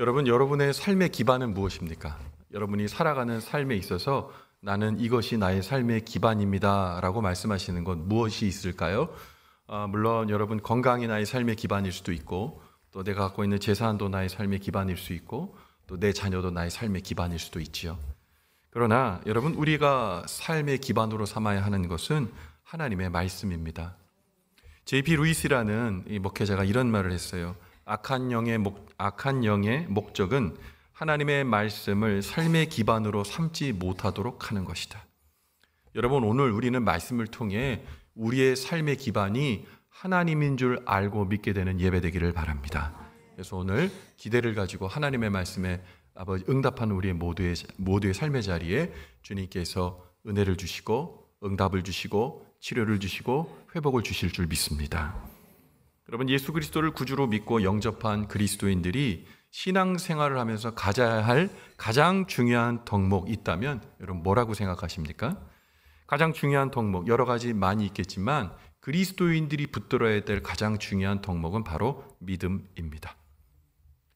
여러분, 여러분의 삶의 기반은 무엇입니까? 여러분이 살아가는 삶에 있어서 나는 이것이 나의 삶의 기반입니다 라고 말씀하시는 건 무엇이 있을까요? 물론 여러분, 건강이 나의 삶의 기반일 수도 있고, 또 내가 갖고 있는 재산도 나의 삶의 기반일 수 있고, 또 내 자녀도 나의 삶의 기반일 수도 있지요. 그러나 여러분, 우리가 삶의 기반으로 삼아야 하는 것은 하나님의 말씀입니다. J.P. 루이스라는 이 목회자가 이런 말을 했어요. 악한 영의 목적은 하나님의 말씀을 삶의 기반으로 삼지 못하도록 하는 것이다. 여러분, 오늘 우리는 말씀을 통해 우리의 삶의 기반이 하나님인 줄 알고 믿게 되는 예배되기를 바랍니다. 그래서 오늘 기대를 가지고 하나님의 말씀에 아버지 응답하는 우리의 모두의 삶의 자리에 주님께서 은혜를 주시고 응답을 주시고 치료를 주시고 회복을 주실 줄 믿습니다. 여러분, 예수 그리스도를 구주로 믿고 영접한 그리스도인들이 신앙생활을 하면서 가져야 할 가장 중요한 덕목이 있다면 여러분 뭐라고 생각하십니까? 가장 중요한 덕목, 여러 가지 많이 있겠지만 그리스도인들이 붙들어야 될 가장 중요한 덕목은 바로 믿음입니다.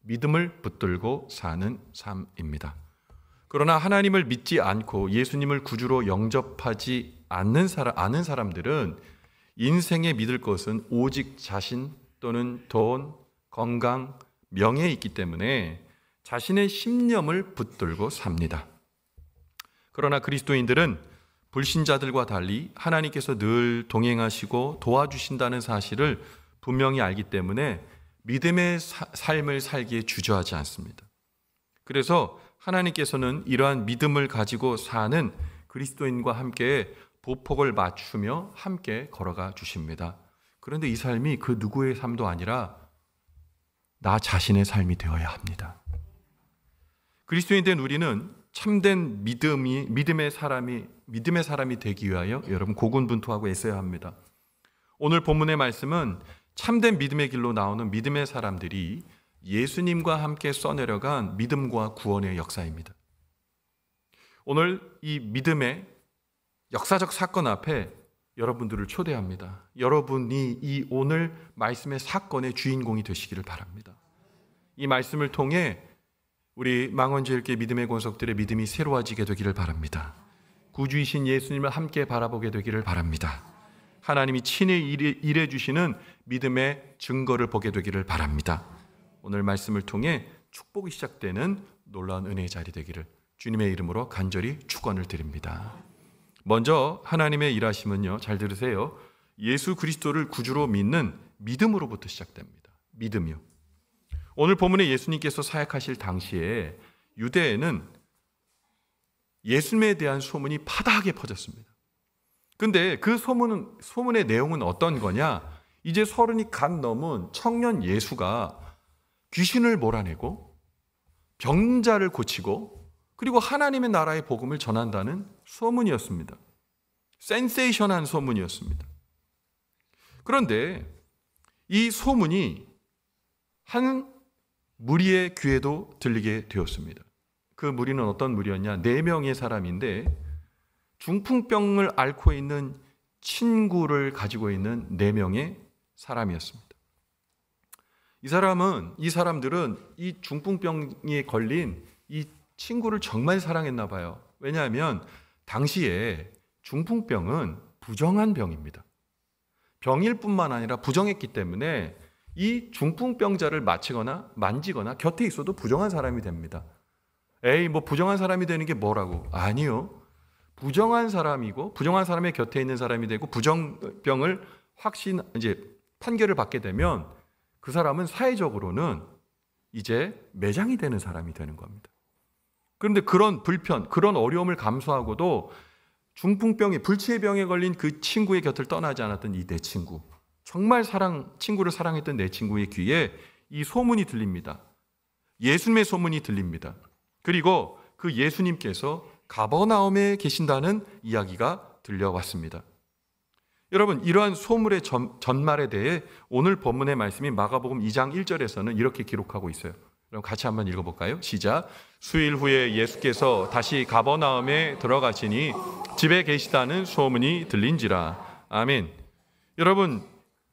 믿음을 붙들고 사는 삶입니다. 그러나 하나님을 믿지 않고 예수님을 구주로 영접하지 않는 사람들은 인생에 믿을 것은 오직 자신 또는 돈, 건강, 명예에 있기 때문에 자신의 신념을 붙들고 삽니다. 그러나 그리스도인들은 불신자들과 달리 하나님께서 늘 동행하시고 도와주신다는 사실을 분명히 알기 때문에 믿음의 삶을 살기에 주저하지 않습니다. 그래서 하나님께서는 이러한 믿음을 가지고 사는 그리스도인과 함께 보폭을 맞추며 함께 걸어가 주십니다. 그런데 이 삶이 그 누구의 삶도 아니라 나 자신의 삶이 되어야 합니다. 그리스도인 된 우리는 참된 믿음의 사람이 되기 위하여 여러분 고군분투하고 애써야 합니다. 오늘 본문의 말씀은 참된 믿음의 길로 나오는 믿음의 사람들이 예수님과 함께 써내려간 믿음과 구원의 역사입니다. 오늘 이 믿음의 역사적 사건 앞에 여러분들을 초대합니다. 여러분이 이 오늘 말씀의 사건의 주인공이 되시기를 바랍니다. 이 말씀을 통해 우리 망원제일교회 믿음의 권속들의 믿음이 새로워지게 되기를 바랍니다. 구주이신 예수님을 함께 바라보게 되기를 바랍니다. 하나님이 친히 일해 주시는 믿음의 증거를 보게 되기를 바랍니다. 오늘 말씀을 통해 축복이 시작되는 놀라운 은혜의 자리 되기를 주님의 이름으로 간절히 축원을 드립니다. 먼저 하나님의 일하심은요, 잘 들으세요. 예수 그리스도를 구주로 믿는 믿음으로부터 시작됩니다. 믿음이요. 오늘 본문에 예수님께서 사역하실 당시에 유대에는 예수님에 대한 소문이 파다하게 퍼졌습니다. 근데 그 소문의 내용은 어떤 거냐? 이제 30이 갓 넘은 청년 예수가 귀신을 몰아내고 병자를 고치고 그리고 하나님의 나라의 복음을 전한다는 소문이었습니다. 센세이션한 소문이었습니다. 그런데 이 소문이 한 무리의 귀에도 들리게 되었습니다. 그 무리는 어떤 무리였냐? 4명의 사람인데 중풍병을 앓고 있는 친구를 가지고 있는 4명의 사람이었습니다. 이 사람들은 이 중풍병에 걸린 이 친구를 정말 사랑했나 봐요. 왜냐하면 당시에 중풍병은 부정한 병입니다. 병일 뿐만 아니라 부정했기 때문에 이 중풍병자를 만지거나 곁에 있어도 부정한 사람이 됩니다. 부정한 사람이 되는 게 뭐라고? 아니요. 부정한 사람이고 부정한 사람의 곁에 있는 사람이 되고 부정병을 판결을 받게 되면 그 사람은 사회적으로는 이제 매장이 되는 사람이 되는 겁니다. 그런데 그런 불편, 그런 어려움을 감수하고도 불치의 병에 걸린 그 친구의 곁을 떠나지 않았던 이 내 친구, 정말 친구를 사랑했던 내 친구의 귀에 이 소문이 들립니다. 예수님의 소문이 들립니다. 그리고 그 예수님께서 가버나움에 계신다는 이야기가 들려왔습니다. 여러분, 이러한 소문의 전말에 대해 오늘 본문의 말씀이 마가복음 2장 1절에서는 이렇게 기록하고 있어요. 그럼 같이 한번 읽어볼까요? 시작. 수일 후에 예수께서 다시 가버나움에 들어가시니 집에 계시다는 소문이 들린지라. 아멘. 여러분,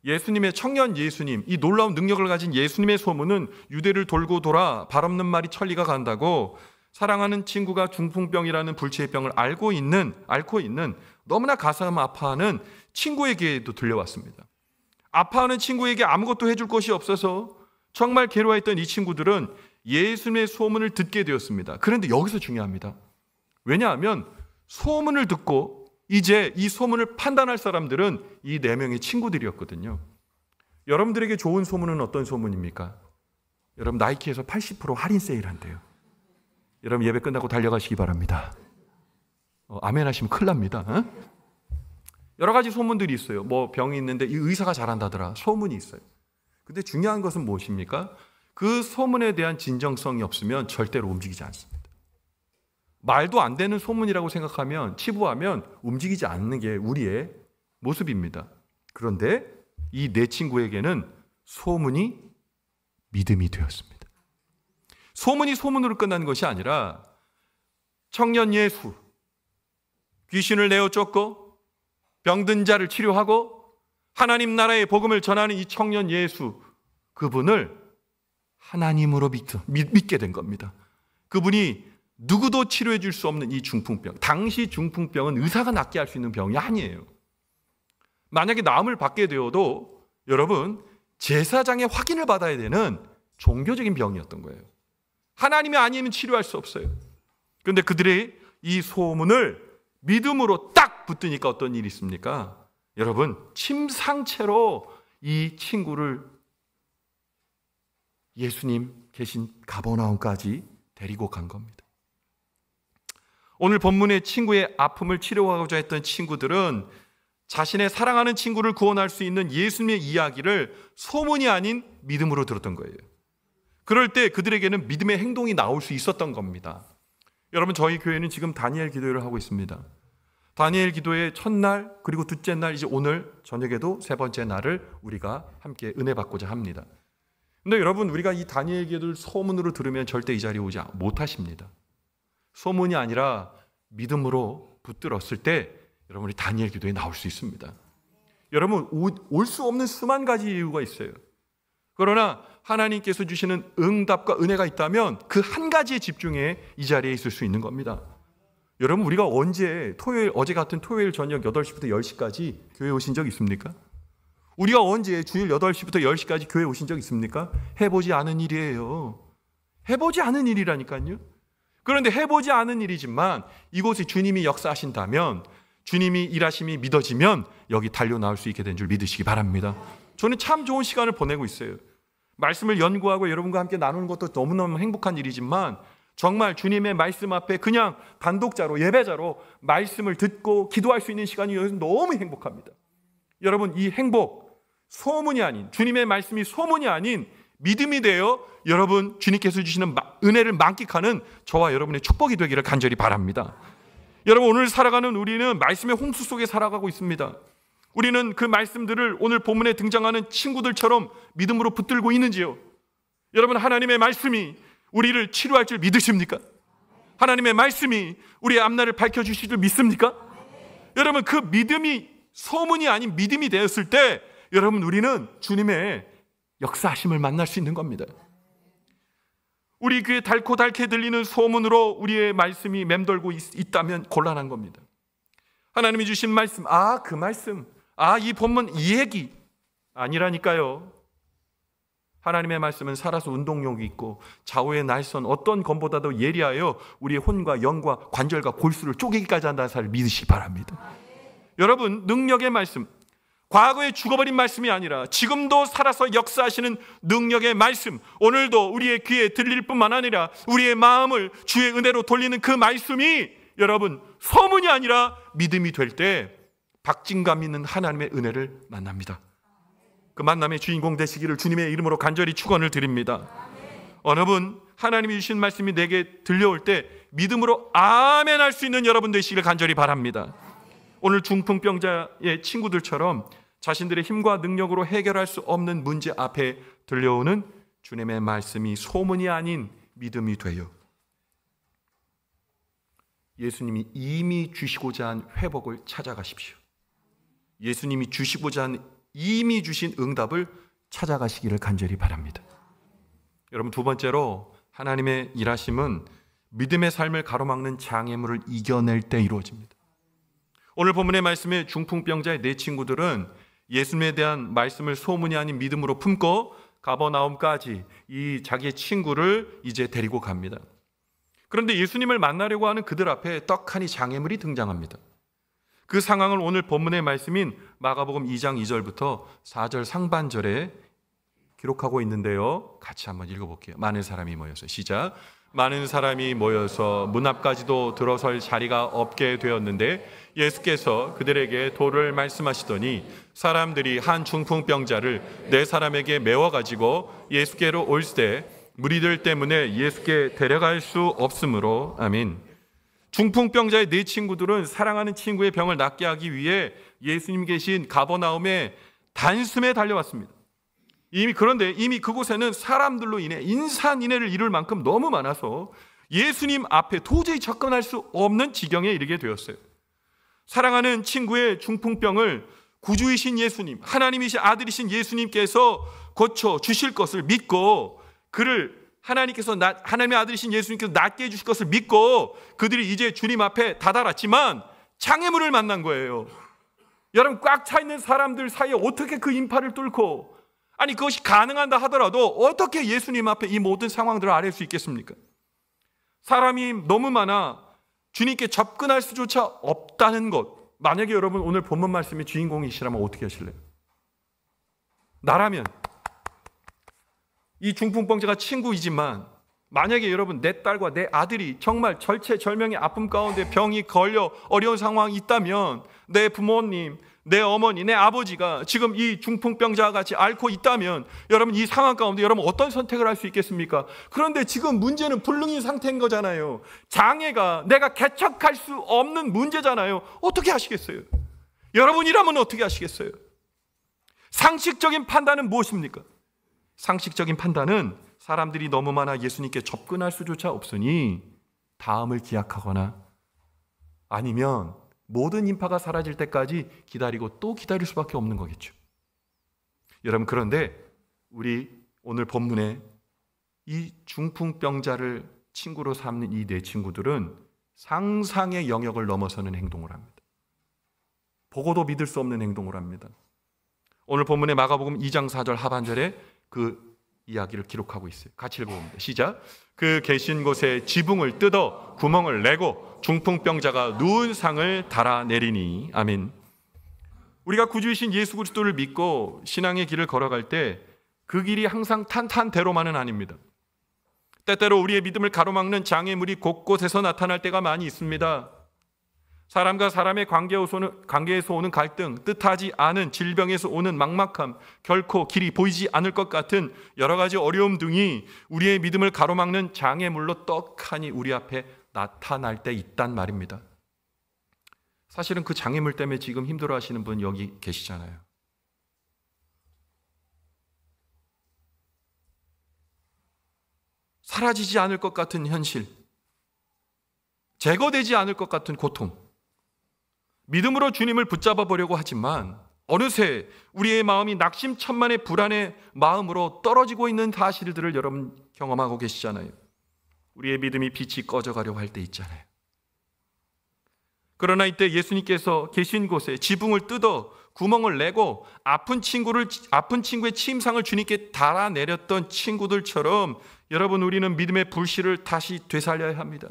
예수님의 청년 예수님, 이 놀라운 능력을 가진 예수님의 소문은 유대를 돌고 돌아 발 없는 말이 천리가 간다고 사랑하는 친구가 중풍병이라는 불치의 병을 앓고 있는 너무나 가슴 아파하는 친구에게도 들려왔습니다. 아파하는 친구에게 아무것도 해줄 것이 없어서 정말 괴로워했던 이 친구들은 예수님의 소문을 듣게 되었습니다. 그런데 여기서 중요합니다. 왜냐하면 소문을 듣고 이제 이 소문을 판단할 사람들은 이 4명의 친구들이었거든요. 여러분들에게 좋은 소문은 어떤 소문입니까? 여러분, 나이키에서 80% 할인 세일한대요. 여러분, 예배 끝나고 달려가시기 바랍니다. 아멘 하시면 큰일 납니다. 여러 가지 소문들이 있어요. 뭐 병이 있는데 이 의사가 잘한다더라. 소문이 있어요. 근데 중요한 것은 무엇입니까? 그 소문에 대한 진정성이 없으면 절대로 움직이지 않습니다. 말도 안 되는 소문이라고 생각하면, 치부하면 움직이지 않는 게 우리의 모습입니다. 그런데 이 4 친구에게는 소문이 믿음이 되었습니다. 소문이 소문으로 끝나는 것이 아니라 청년 예수, 귀신을 내어 쫓고 병든 자를 치료하고 하나님 나라의 복음을 전하는 이 청년 예수, 그분을 하나님으로 믿게 된 겁니다. 그분이 누구도 치료해 줄 수 없는 이 중풍병, 당시 중풍병은 의사가 낫게 할 수 있는 병이 아니에요. 만약에 나음을 받게 되어도 여러분, 제사장의 확인을 받아야 되는 종교적인 병이었던 거예요. 하나님이 아니면 치료할 수 없어요. 그런데 그들의 이 소문을 믿음으로 딱 붙드니까 어떤 일이 있습니까? 여러분, 침상체로 이 친구를 예수님 계신 가버나움까지 데리고 간 겁니다. 오늘 본문의 친구의 아픔을 치료하고자 했던 친구들은 자신의 사랑하는 친구를 구원할 수 있는 예수님의 이야기를 소문이 아닌 믿음으로 들었던 거예요. 그럴 때 그들에게는 믿음의 행동이 나올 수 있었던 겁니다. 여러분, 저희 교회는 지금 다니엘 기도회를 하고 있습니다. 다니엘 기도회 첫날, 그리고 둘째 날, 이제 오늘 저녁에도 3번째 날을 우리가 함께 은혜 받고자 합니다. 근데 여러분, 우리가 이 다니엘 기도를 소문으로 들으면 절대 이 자리에 오지 못하십니다. 소문이 아니라 믿음으로 붙들었을 때 여러분이 다니엘 기도에 나올 수 있습니다. 여러분, 올 수 없는 수만 가지 이유가 있어요. 그러나 하나님께서 주시는 응답과 은혜가 있다면 그 한 가지에 집중해 이 자리에 있을 수 있는 겁니다. 여러분, 우리가 언제 어제 같은 토요일 저녁 8시부터 10시까지 교회 오신 적 있습니까? 우리가 언제 주일 8시부터 10시까지 교회 오신 적 있습니까? 해보지 않은 일이에요. 해보지 않은 일이라니까요. 그런데 해보지 않은 일이지만 이곳에 주님이 역사하신다면, 주님이 일하심이 믿어지면 여기 달려 나올 수 있게 된 줄 믿으시기 바랍니다. 저는 참 좋은 시간을 보내고 있어요. 말씀을 연구하고 여러분과 함께 나누는 것도 너무너무 행복한 일이지만 정말 주님의 말씀 앞에 그냥 단독자로, 예배자로 말씀을 듣고 기도할 수 있는 시간이 너무 행복합니다. 여러분, 이 행복, 소문이 아닌, 주님의 말씀이 소문이 아닌 믿음이 되어 여러분, 주님께서 주시는 은혜를 만끽하는 저와 여러분의 축복이 되기를 간절히 바랍니다. 여러분, 오늘 살아가는 우리는 말씀의 홍수 속에 살아가고 있습니다. 우리는 그 말씀들을 오늘 본문에 등장하는 친구들처럼 믿음으로 붙들고 있는지요? 여러분, 하나님의 말씀이 우리를 치료할 줄 믿으십니까? 하나님의 말씀이 우리의 앞날을 밝혀주실 줄 믿습니까? 여러분, 그 믿음이 소문이 아닌 믿음이 되었을 때 여러분, 우리는 주님의 역사하심을 만날 수 있는 겁니다. 우리 귀에 달고 달게 들리는 소문으로 우리의 말씀이 맴돌고 있다면 곤란한 겁니다. 하나님이 주신 말씀, 그 말씀, 이 본문 이 얘기 아니라니까요. 하나님의 말씀은 살아서 운동력이 있고 좌우의 날선 어떤 검보다도 예리하여 우리의 혼과 영과 관절과 골수를 쪼개기까지 한다는 사실을 믿으시기 바랍니다. 여러분, 능력의 말씀, 과거에 죽어버린 말씀이 아니라 지금도 살아서 역사하시는 능력의 말씀, 오늘도 우리의 귀에 들릴 뿐만 아니라 우리의 마음을 주의 은혜로 돌리는 그 말씀이 여러분, 소문이 아니라 믿음이 될 때 박진감 있는 하나님의 은혜를 만납니다. 그 만남의 주인공 되시기를 주님의 이름으로 간절히 축원을 드립니다. 어느 분 하나님이 주신 말씀이 내게 들려올 때 믿음으로 아멘 할 수 있는 여러분 되시기를 간절히 바랍니다. 오늘 중풍병자의 친구들처럼 자신들의 힘과 능력으로 해결할 수 없는 문제 앞에 들려오는 주님의 말씀이 소문이 아닌 믿음이 되어 예수님이 이미 주시고자 한 회복을 찾아가십시오. 예수님이 주시고자 한 이미 주신 응답을 찾아가시기를 간절히 바랍니다. 여러분, 두 번째로 하나님의 일하심은 믿음의 삶을 가로막는 장애물을 이겨낼 때 이루어집니다. 오늘 본문의 말씀에 중풍병자의 네 친구들은 예수님에 대한 말씀을 소문이 아닌 믿음으로 품고 가버나움까지 이 자기의 친구를 이제 데리고 갑니다. 그런데 예수님을 만나려고 하는 그들 앞에 떡하니 장애물이 등장합니다. 그 상황을 오늘 본문의 말씀인 마가복음 2장 2절부터 4절 상반절에 기록하고 있는데요. 같이 한번 읽어볼게요. 많은 사람이 모여서 시작. 많은 사람이 모여서 문 앞까지도 들어설 자리가 없게 되었는데 예수께서 그들에게 도를 말씀하시더니 사람들이 한 중풍병자를 네 사람에게 메워가지고 예수께로 올 때 무리들 때문에 예수께 데려갈 수 없으므로. 아멘. 중풍병자의 네 친구들은 사랑하는 친구의 병을 낫게 하기 위해 예수님 계신 가버나움의 단숨에 달려왔습니다. 그런데 이미 그곳에는 사람들로 인해 인산인해를 이룰 만큼 너무 많아서 예수님 앞에 도저히 접근할 수 없는 지경에 이르게 되었어요. 사랑하는 친구의 중풍병을 구주이신 예수님, 하나님이신 아들이신 예수님께서 고쳐 주실 것을 믿고 그를 하나님의 아들이신 예수님께서 낫게 해주실 것을 믿고 그들이 이제 주님 앞에 다다랐지만 장애물을 만난 거예요. 여러분, 꽉 차 있는 사람들 사이에 어떻게 그 인파를 뚫고, 아니 그것이 가능한다 하더라도 어떻게 예수님 앞에 이 모든 상황들을 아뢰 수 있겠습니까? 사람이 너무 많아 주님께 접근할 수조차 없다는 것. 만약에 여러분 오늘 본문 말씀의 주인공이시라면 어떻게 하실래요? 나라면 이 중풍병자가 친구이지만 만약에 여러분 내 딸과 내 아들이 정말 절체절명의 아픔 가운데 병이 걸려 어려운 상황이 있다면 내 부모님, 내 어머니, 내 아버지가 지금 이 중풍병자와 같이 앓고 있다면 여러분 이 상황 가운데 여러분 어떤 선택을 할 수 있겠습니까? 그런데 지금 문제는 불능인 상태인 거잖아요. 장애가 내가 개척할 수 없는 문제잖아요. 어떻게 하시겠어요? 여러분이라면 어떻게 하시겠어요? 상식적인 판단은 무엇입니까? 상식적인 판단은 사람들이 너무 많아 예수님께 접근할 수조차 없으니 다음을 기약하거나 아니면 모든 인파가 사라질 때까지 기다리고 또 기다릴 수밖에 없는 거겠죠. 여러분, 그런데 우리 오늘 본문에 이 중풍병자를 친구로 삼는 이 네 친구들은 상상의 영역을 넘어서는 행동을 합니다. 보고도 믿을 수 없는 행동을 합니다. 오늘 본문의 마가복음 2장 4절 하반절에 그 이야기를 기록하고 있어요. 같이 읽어봅니다. 시작. 그 계신 곳에 지붕을 뜯어 구멍을 내고 중풍병자가 누운 상을 달아내리니. 아멘. 우리가 구주이신 예수 그리스도를 믿고 신앙의 길을 걸어갈 때 그 길이 항상 탄탄대로만은 아닙니다. 때때로 우리의 믿음을 가로막는 장애물이 곳곳에서 나타날 때가 많이 있습니다. 사람과 사람의 관계에서 오는 갈등, 뜻하지 않은 질병에서 오는 막막함, 결코 길이 보이지 않을 것 같은 여러 가지 어려움 등이 우리의 믿음을 가로막는 장애물로 떡하니 우리 앞에 나타날 때 있단 말입니다. 사실은 그 장애물 때문에 지금 힘들어하시는 분 여기 계시잖아요. 사라지지 않을 것 같은 현실, 제거되지 않을 것 같은 고통, 믿음으로 주님을 붙잡아 보려고 하지만 어느새 우리의 마음이 낙심천만의 불안의 마음으로 떨어지고 있는 사실들을 여러분 경험하고 계시잖아요. 우리의 믿음이 빛이 꺼져가려고 할 때 있잖아요. 그러나 이때 예수님께서 계신 곳에 지붕을 뜯어 구멍을 내고 아픈 친구의 침상을 주님께 달아내렸던 친구들처럼 여러분, 우리는 믿음의 불씨를 다시 되살려야 합니다.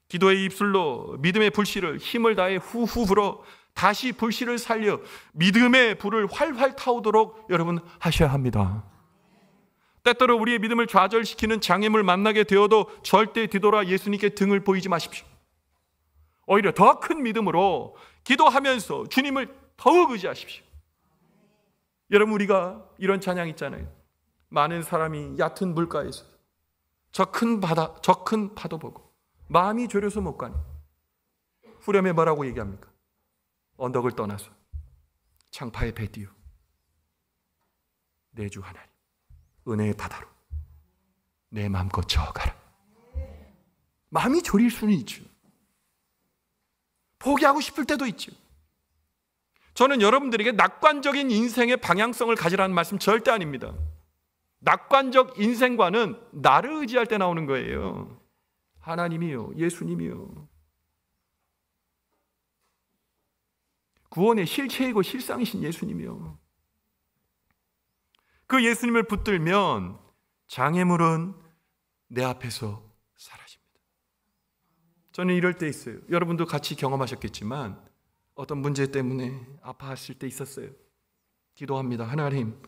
기도의 입술로 믿음의 불씨를 힘을 다해 후후 불어 다시 불씨를 살려 믿음의 불을 활활 타오도록 여러분 하셔야 합니다. 때때로 우리의 믿음을 좌절시키는 장애물 만나게 되어도 절대 뒤돌아 예수님께 등을 보이지 마십시오. 오히려 더 큰 믿음으로 기도하면서 주님을 더욱 의지하십시오. 여러분, 우리가 이런 찬양 있잖아요. 많은 사람이 얕은 물가에서 저 큰 파도 보고 마음이 졸여서 못 가니 후렴에 뭐라고 얘기합니까? 언덕을 떠나서 창파의 배 띄우 내 주 하나님 은혜의 바다로 내 마음껏 저어가라. 마음이 졸일 수는 있죠. 포기하고 싶을 때도 있죠. 저는 여러분들에게 낙관적인 인생의 방향성을 가지라는 말씀 절대 아닙니다. 낙관적 인생관은 나를 의지할 때 나오는 거예요. 하나님이요, 예수님이요. 구원의 실체이고 실상이신 예수님이요. 그 예수님을 붙들면 장애물은 내 앞에서 사라집니다. 저는 이럴 때 있어요. 여러분도 같이 경험하셨겠지만 어떤 문제 때문에 아파하실 때 있었어요. 기도합니다. 하나님,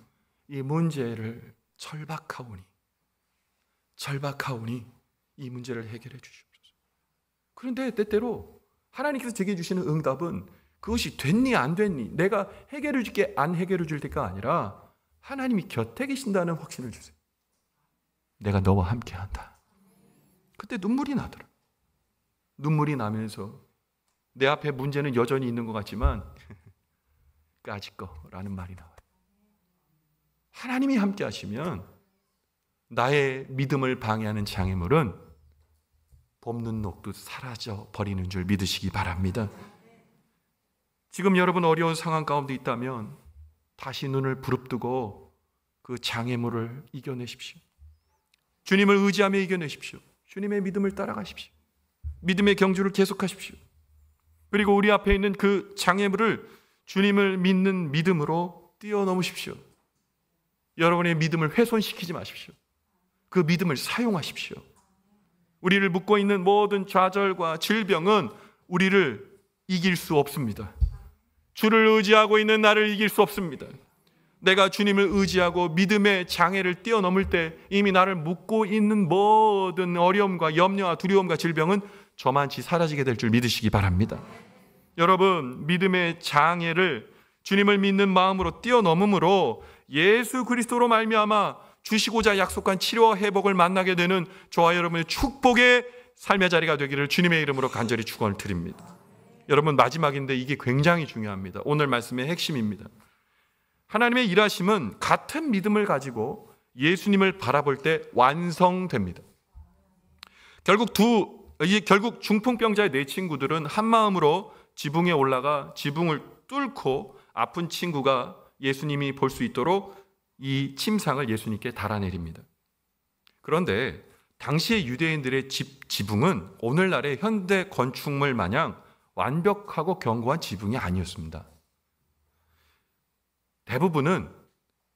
이 문제를 절박하오니 이 문제를 해결해 주시옵소서. 그런데 때때로 하나님께서 제게 주시는 응답은 그것이 됐니 안 됐니, 내가 해결해 줄게 안 해결해 줄 때가 아니라 하나님이 곁에 계신다는 확신을 주세요. 내가 너와 함께한다. 그때 눈물이 나더라. 눈물이 나면서 내 앞에 문제는 여전히 있는 것 같지만 까짓 거라는 말이 나와요. 하나님이 함께 하시면 나의 믿음을 방해하는 장애물은 봄눈 녹듯 사라져 버리는 줄 믿으시기 바랍니다. 지금 여러분 어려운 상황 가운데 있다면 다시 눈을 부릅뜨고 그 장애물을 이겨내십시오. 주님을 의지하며 이겨내십시오. 주님의 믿음을 따라가십시오. 믿음의 경주를 계속하십시오. 그리고 우리 앞에 있는 그 장애물을 주님을 믿는 믿음으로 뛰어넘으십시오. 여러분의 믿음을 훼손시키지 마십시오. 그 믿음을 사용하십시오. 우리를 묶고 있는 모든 좌절과 질병은 우리를 이길 수 없습니다. 주를 의지하고 있는 나를 이길 수 없습니다. 내가 주님을 의지하고 믿음의 장애를 뛰어넘을 때 이미 나를 묶고 있는 모든 어려움과 염려와 두려움과 질병은 저만치 사라지게 될 줄 믿으시기 바랍니다. 여러분, 믿음의 장애를 주님을 믿는 마음으로 뛰어넘음으로 예수 그리스도로 말미암아 주시고자 약속한 치료와 회복을 만나게 되는 저와 여러분의 축복의 삶의 자리가 되기를 주님의 이름으로 간절히 축원을 드립니다. 여러분, 마지막인데 이게 굉장히 중요합니다. 오늘 말씀의 핵심입니다. 하나님의 일하심은 같은 믿음을 가지고 예수님을 바라볼 때 완성됩니다. 결국 중풍병자의 네 친구들은 한 마음으로 지붕에 올라가 지붕을 뚫고 아픈 친구가 예수님이 볼 수 있도록 이 침상을 예수님께 달아내립니다. 그런데 당시의 유대인들의 지붕은 오늘날의 현대 건축물 마냥 완벽하고 견고한 지붕이 아니었습니다. 대부분은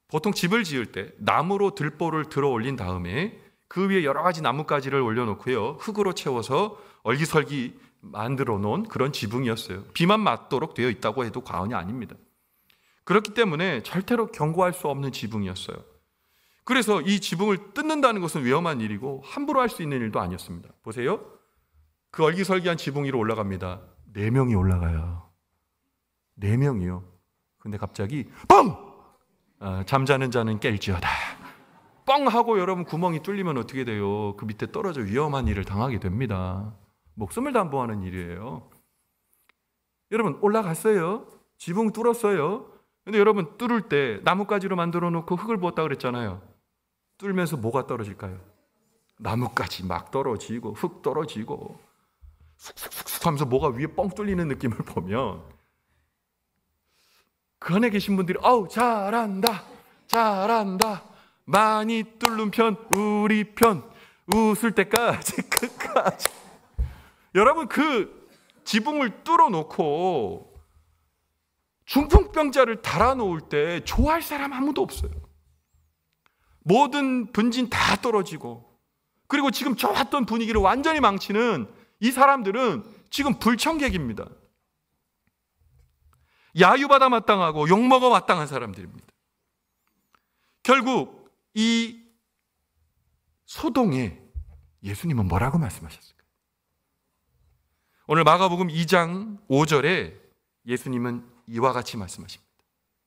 보통 집을 지을 때 나무로 들보를 들어 올린 다음에 그 위에 여러 가지 나뭇가지를 올려놓고요, 흙으로 채워서 얼기설기 만들어 놓은 그런 지붕이었어요. 비만 맞도록 되어 있다고 해도 과언이 아닙니다. 그렇기 때문에 절대로 견고할 수 없는 지붕이었어요. 그래서 이 지붕을 뜯는다는 것은 위험한 일이고 함부로 할 수 있는 일도 아니었습니다. 보세요. 그 얼기설기한 지붕 위로 올라갑니다. 4명이 올라가요. 4명이요. 근데 갑자기 뻥! 잠자는 자는 깰지어다. 뻥 하고 여러분 구멍이 뚫리면 어떻게 돼요? 그 밑에 떨어져 위험한 일을 당하게 됩니다. 목숨을 담보하는 일이에요. 여러분, 올라갔어요. 지붕 뚫었어요. 근데 여러분, 뚫을 때 나뭇가지로 만들어 놓고 흙을 부었다고 그랬잖아요. 뚫으면서 뭐가 떨어질까요? 나뭇가지 막 떨어지고 흙 떨어지고 쑥쑥쑥 하면서 뭐가 위에 뻥 뚫리는 느낌을 보면 그 안에 계신 분들이 아우 잘한다 잘한다 많이 뚫는 편 우리 편 웃을 때까지 끝까지. 여러분, 그 지붕을 뚫어놓고 중풍병자를 달아놓을 때 좋아할 사람 아무도 없어요. 모든 분진 다 떨어지고, 그리고 지금 좋았던 분위기를 완전히 망치는 이 사람들은 지금 불청객입니다. 야유받아 마땅하고 욕먹어 마땅한 사람들입니다. 결국 이 소동에 예수님은 뭐라고 말씀하셨을까요? 오늘 마가복음 2장 5절에 예수님은 이와 같이 말씀하십니다.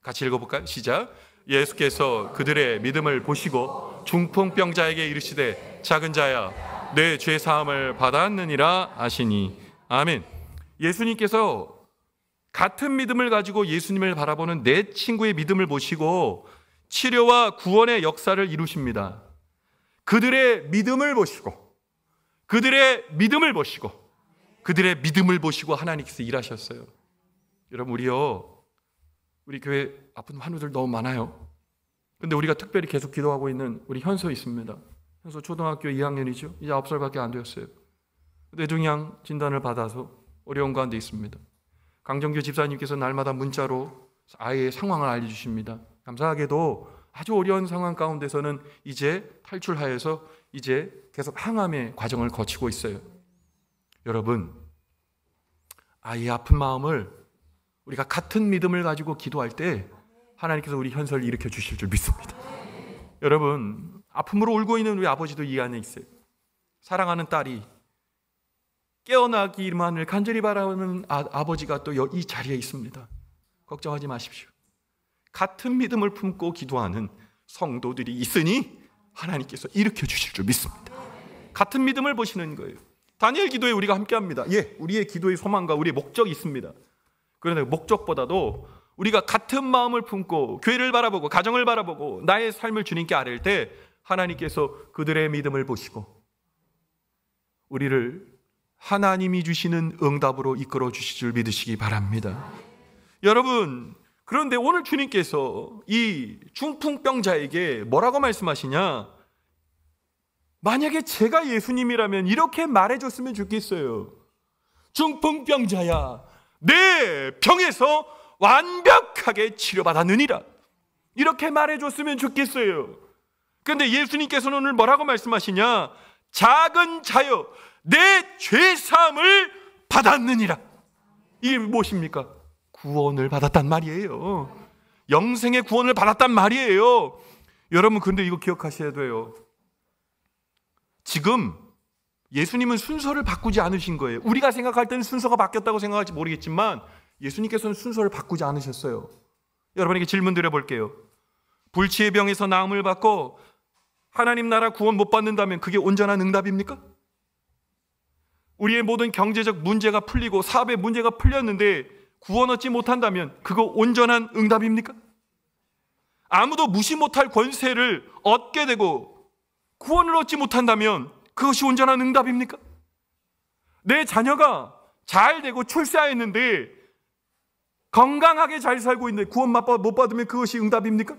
같이 읽어볼까요? 시작. 예수께서 그들의 믿음을 보시고 중풍병자에게 이르시되 작은 자야 내 죄 사함을 받았느니라 하시니. 아멘. 예수님께서 같은 믿음을 가지고 예수님을 바라보는 내 친구의 믿음을 보시고 치료와 구원의 역사를 이루십니다. 그들의 믿음을 보시고 그들의 믿음을 보시고 그들의 믿음을 보시고 하나님께서 일하셨어요. 여러분, 우리요 우리 교회 아픈 환우들 너무 많아요. 근데 우리가 특별히 계속 기도하고 있는 우리 현서 있습니다. 현서 초등학교 2학년이죠. 이제 9살밖에 안 되었어요. 뇌종양 진단을 받아서 어려운 가운데 있습니다. 강정규 집사님께서 날마다 문자로 아이의 상황을 알려주십니다. 감사하게도 아주 어려운 상황 가운데서는 이제 탈출하여서 이제 계속 항암의 과정을 거치고 있어요. 여러분, 아이의 아픈 마음을 우리가 같은 믿음을 가지고 기도할 때 하나님께서 우리 현서를 일으켜 주실 줄 믿습니다. 여러분, 아픔으로 울고 있는 우리 아버지도 이 안에 있어요. 사랑하는 딸이 깨어나기만을 간절히 바라는 아버지가 또 이 자리에 있습니다. 걱정하지 마십시오. 같은 믿음을 품고 기도하는 성도들이 있으니 하나님께서 일으켜 주실 줄 믿습니다. 같은 믿음을 보시는 거예요. 다니엘 기도에 우리가 함께합니다. 예, 우리의 기도의 소망과 우리의 목적이 있습니다. 그런데 목적보다도 우리가 같은 마음을 품고 교회를 바라보고 가정을 바라보고 나의 삶을 주님께 아뢰을 때 하나님께서 그들의 믿음을 보시고 우리를 하나님이 주시는 응답으로 이끌어 주실 줄 믿으시기 바랍니다. 여러분, 그런데 오늘 주님께서 이 중풍병자에게 뭐라고 말씀하시냐? 만약에 제가 예수님이라면 이렇게 말해줬으면 좋겠어요. 중풍병자야, 내 병에서 완벽하게 치료받았느니라. 이렇게 말해줬으면 좋겠어요. 그런데 예수님께서는 오늘 뭐라고 말씀하시냐? 작은 자여, 내 죄사함을 받았느니라. 이게 무엇입니까? 구원을 받았단 말이에요. 영생의 구원을 받았단 말이에요. 여러분, 근데 이거 기억하셔야 돼요. 지금 예수님은 순서를 바꾸지 않으신 거예요. 우리가 생각할 때는 순서가 바뀌었다고 생각할지 모르겠지만 예수님께서는 순서를 바꾸지 않으셨어요. 여러분에게 질문 드려볼게요. 불치의 병에서 나음을 받고 하나님 나라 구원 못 받는다면 그게 온전한 응답입니까? 우리의 모든 경제적 문제가 풀리고 사업의 문제가 풀렸는데 구원 얻지 못한다면 그거 온전한 응답입니까? 아무도 무시 못할 권세를 얻게 되고 구원을 얻지 못한다면 그것이 온전한 응답입니까? 내 자녀가 잘 되고 출세했는데 건강하게 잘 살고 있는데 구원 못 받으면 그것이 응답입니까?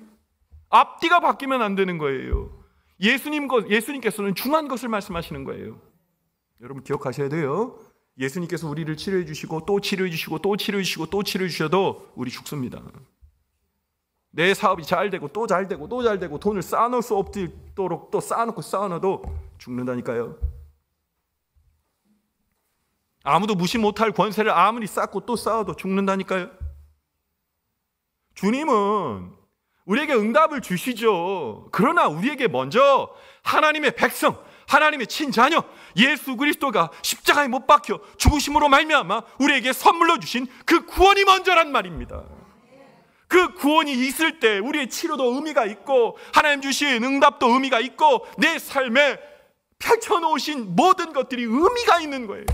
앞뒤가 바뀌면 안 되는 거예요. 예수님께서는 중한 것을 말씀하시는 거예요. 여러분 기억하셔야 돼요. 예수님께서 우리를 치료해 주시고 또 치료해 주시고 또 치료해 주시고 또 치료해 주셔도 우리 죽습니다. 내 사업이 잘 되고 또 잘 되고 또 잘 되고 돈을 쌓아놓을 수 없도록 또 쌓아놓고 쌓아놔도 죽는다니까요. 아무도 무시 못할 권세를 아무리 쌓고 또 쌓아도 죽는다니까요. 주님은 우리에게 응답을 주시죠. 그러나 우리에게 먼저 하나님의 백성, 하나님의 친자녀 예수 그리스도가 십자가에 못 박혀 죽으심으로 말미암아 우리에게 선물로 주신 그 구원이 먼저란 말입니다. 그 구원이 있을 때 우리의 치료도 의미가 있고 하나님 주신 응답도 의미가 있고 내 삶에 펼쳐놓으신 모든 것들이 의미가 있는 거예요.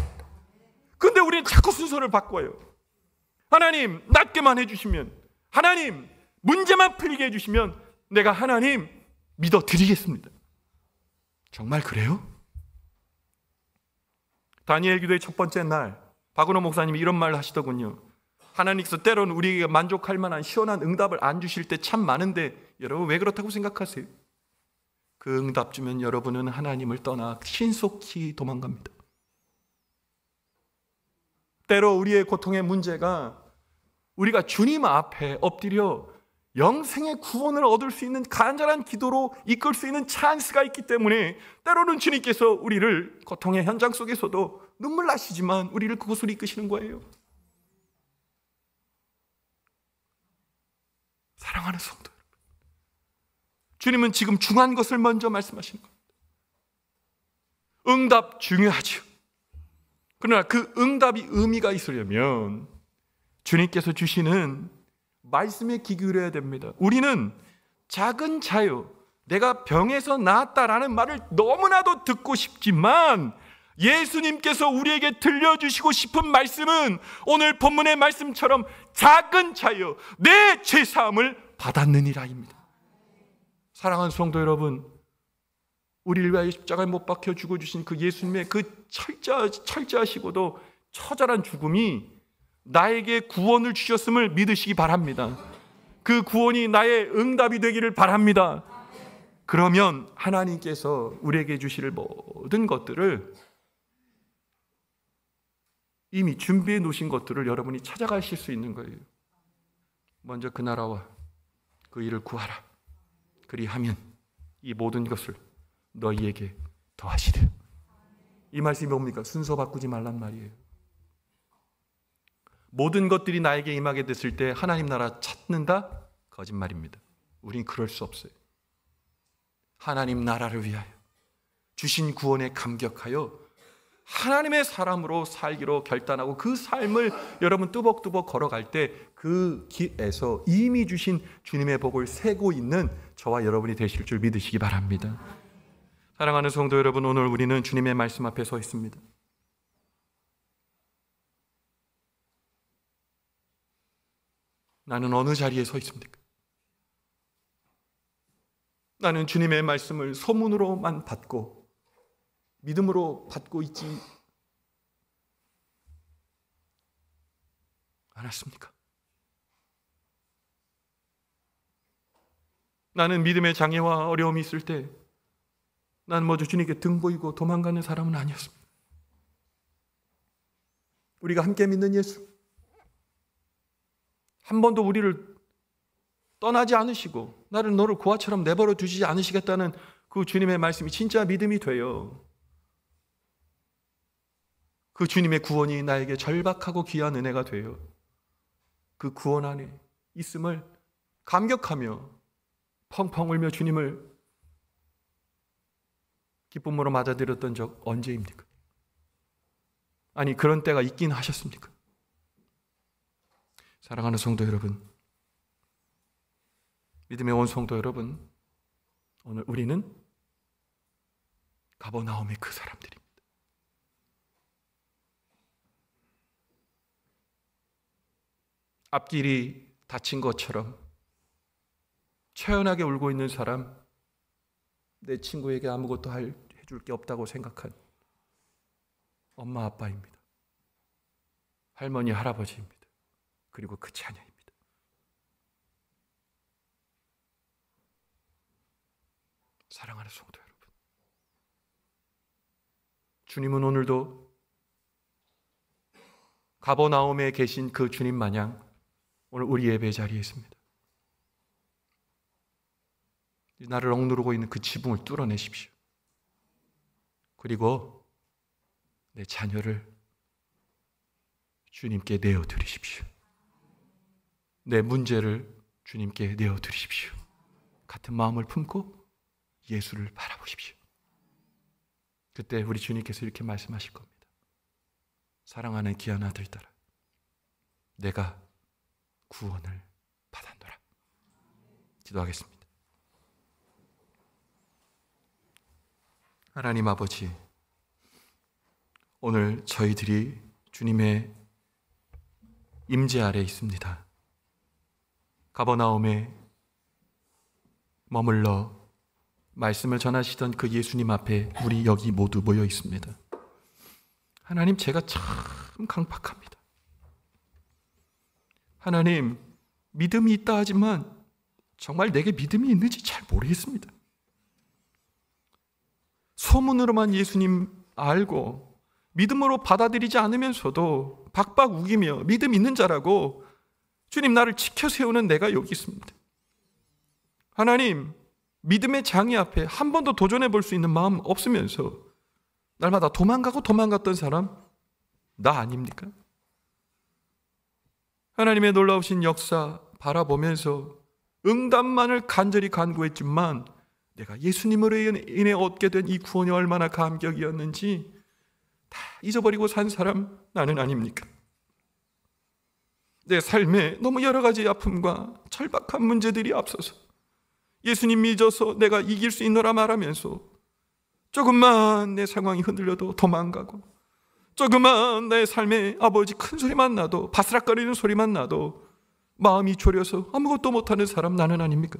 근데 우리는 자꾸 순서를 바꿔요. 하나님 낫게만 해주시면, 하나님 문제만 풀리게 해주시면 내가 하나님 믿어드리겠습니다. 정말 그래요? 다니엘 기도의 첫 번째 날 박은호 목사님이 이런 말을 하시더군요. 하나님께서 때로는 우리에게 만족할 만한 시원한 응답을 안 주실 때 참 많은데 여러분 왜 그렇다고 생각하세요? 그 응답 주면 여러분은 하나님을 떠나 신속히 도망갑니다. 때로 우리의 고통의 문제가 우리가 주님 앞에 엎드려 영생의 구원을 얻을 수 있는 간절한 기도로 이끌 수 있는 찬스가 있기 때문에 때로는 주님께서 우리를 고통의 현장 속에서도 눈물 나시지만 우리를 그곳으로 이끄시는 거예요. 사랑하는 성도 여러분, 주님은 지금 중요한 것을 먼저 말씀하시는 겁니다. 응답 중요하죠. 그러나 그 응답이 의미가 있으려면 주님께서 주시는 말씀에 귀 기울여야 됩니다. 우리는 작은 자요, 내가 병에서 나았다라는 말을 너무나도 듣고 싶지만 예수님께서 우리에게 들려주시고 싶은 말씀은 오늘 본문의 말씀처럼 작은 자요, 내 죄사함을 받았느니라입니다. 사랑하는 성도 여러분, 우리를 위하여 십자가에 못 박혀 죽어주신 그 예수님의 그 철저하시고도 처절한 죽음이 나에게 구원을 주셨음을 믿으시기 바랍니다. 그 구원이 나의 응답이 되기를 바랍니다. 그러면 하나님께서 우리에게 주실 모든 것들을, 이미 준비해 놓으신 것들을 여러분이 찾아가실 수 있는 거예요. 먼저 그 나라와 그 일을 구하라. 그리하면 이 모든 것을 너희에게 더하시리라. 이 말씀이 뭡니까? 순서 바꾸지 말란 말이에요. 모든 것들이 나에게 임하게 됐을 때 하나님 나라 찾는다? 거짓말입니다. 우린 그럴 수 없어요. 하나님 나라를 위하여 주신 구원에 감격하여 하나님의 사람으로 살기로 결단하고 그 삶을 여러분 뚜벅뚜벅 걸어갈 때 그 길에서 이미 주신 주님의 복을 세고 있는 저와 여러분이 되실 줄 믿으시기 바랍니다. 사랑하는 성도 여러분, 오늘 우리는 주님의 말씀 앞에 서 있습니다. 나는 어느 자리에 서 있습니까? 나는 주님의 말씀을 소문으로만 받고 믿음으로 받고 있지 않았습니까? 나는 믿음의 장애와 어려움이 있을 때 나는 먼저 주님께 등 보이고 도망가는 사람은 아니었습니다. 우리가 함께 믿는 예수, 한 번도 우리를 떠나지 않으시고 나를 너를 고아처럼 내버려 두시지 않으시겠다는 그 주님의 말씀이 진짜 믿음이 돼요. 그 주님의 구원이 나에게 절박하고 귀한 은혜가 돼요. 그 구원 안에 있음을 감격하며 펑펑 울며 주님을 기쁨으로 맞아들였던 적 언제입니까? 아니, 그런 때가 있긴 하셨습니까? 사랑하는 성도 여러분, 믿음의 온 성도 여러분, 오늘 우리는 가버나움의 그 사람들입니다. 앞길이 닫힌 것처럼 처연하게 울고 있는 사람, 내 친구에게 아무것도 해줄 게 없다고 생각한 엄마 아빠입니다. 할머니 할아버지입니다. 그리고 그 자녀입니다. 사랑하는 성도 여러분, 주님은 오늘도 가버나움에 계신 그 주님 마냥 오늘 우리 예배 자리에 있습니다. 나를 억누르고 있는 그 지붕을 뚫어내십시오. 그리고 내 자녀를 주님께 내어드리십시오. 내 문제를 주님께 내어드리십시오. 같은 마음을 품고 예수를 바라보십시오. 그때 우리 주님께서 이렇게 말씀하실 겁니다. 사랑하는 귀한 아들들아, 내가 구원을 받았노라. 기도하겠습니다. 하나님 아버지, 오늘 저희들이 주님의 임재 아래 있습니다. 가버나움에 머물러 말씀을 전하시던 그 예수님 앞에 우리 여기 모두 모여 있습니다. 하나님, 제가 참 강팍합니다. 하나님, 믿음이 있다 하지만 정말 내게 믿음이 있는지 잘 모르겠습니다. 소문으로만 예수님 알고 믿음으로 받아들이지 않으면서도 박박 우기며 믿음 있는 자라고 주님 나를 지켜 세우는 내가 여기 있습니다. 하나님, 믿음의 장애 앞에 한 번도 도전해 볼 수 있는 마음 없으면서 날마다 도망갔던 사람 나 아닙니까? 하나님의 놀라우신 역사 바라보면서 응답만을 간절히 간구했지만 내가 예수님으로 인해 얻게 된 이 구원이 얼마나 감격이었는지 다 잊어버리고 산 사람 나는 아닙니까? 내 삶에 너무 여러 가지 아픔과 절박한 문제들이 앞서서 예수님 믿어서 내가 이길 수 있노라 말하면서 조금만 내 상황이 흔들려도 도망가고, 조금만 내 삶에 아버지 큰 소리만 나도, 바스락거리는 소리만 나도 마음이 졸여서 아무것도 못하는 사람 나는 아닙니까?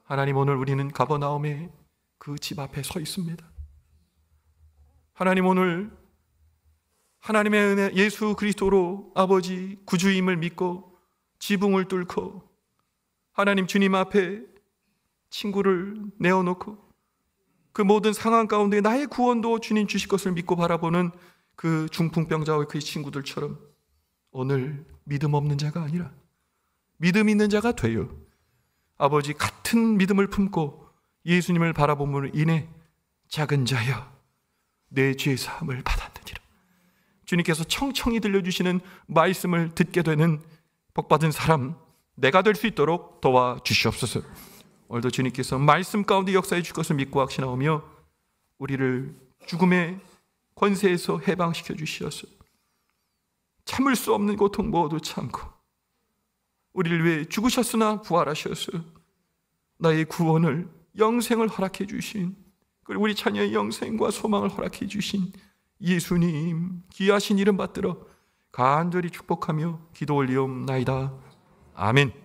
하나님, 오늘 우리는 가버나움의 그 집 앞에 서 있습니다. 하나님, 오늘 하나님의 은혜 예수 그리스도로 아버지 구주임을 믿고 지붕을 뚫고 하나님 주님 앞에 친구를 내어놓고 그 모든 상황 가운데 나의 구원도 주님 주실 것을 믿고 바라보는 그 중풍병자와 그의 친구들처럼 오늘 믿음 없는 자가 아니라 믿음 있는 자가 되어 아버지 같은 믿음을 품고 예수님을 바라봄으로 인해 작은 자여 내 죄 사함을 받았느니라. 주님께서 청청히 들려주시는 말씀을 듣게 되는 복받은 사람 내가 될 수 있도록 도와주시옵소서. 오늘도 주님께서 말씀 가운데 역사해 줄 것을 믿고 확신하오며 우리를 죽음의 권세에서 해방시켜 주시어서 참을 수 없는 고통 모두 참고 우리를 위해 죽으셨으나 부활하셔서 나의 구원을 영생을 허락해 주신, 그리고 우리 자녀의 영생과 소망을 허락해 주신 예수님 귀하신 이름 받들어 간절히 축복하며 기도 올리옵나이다. 아멘.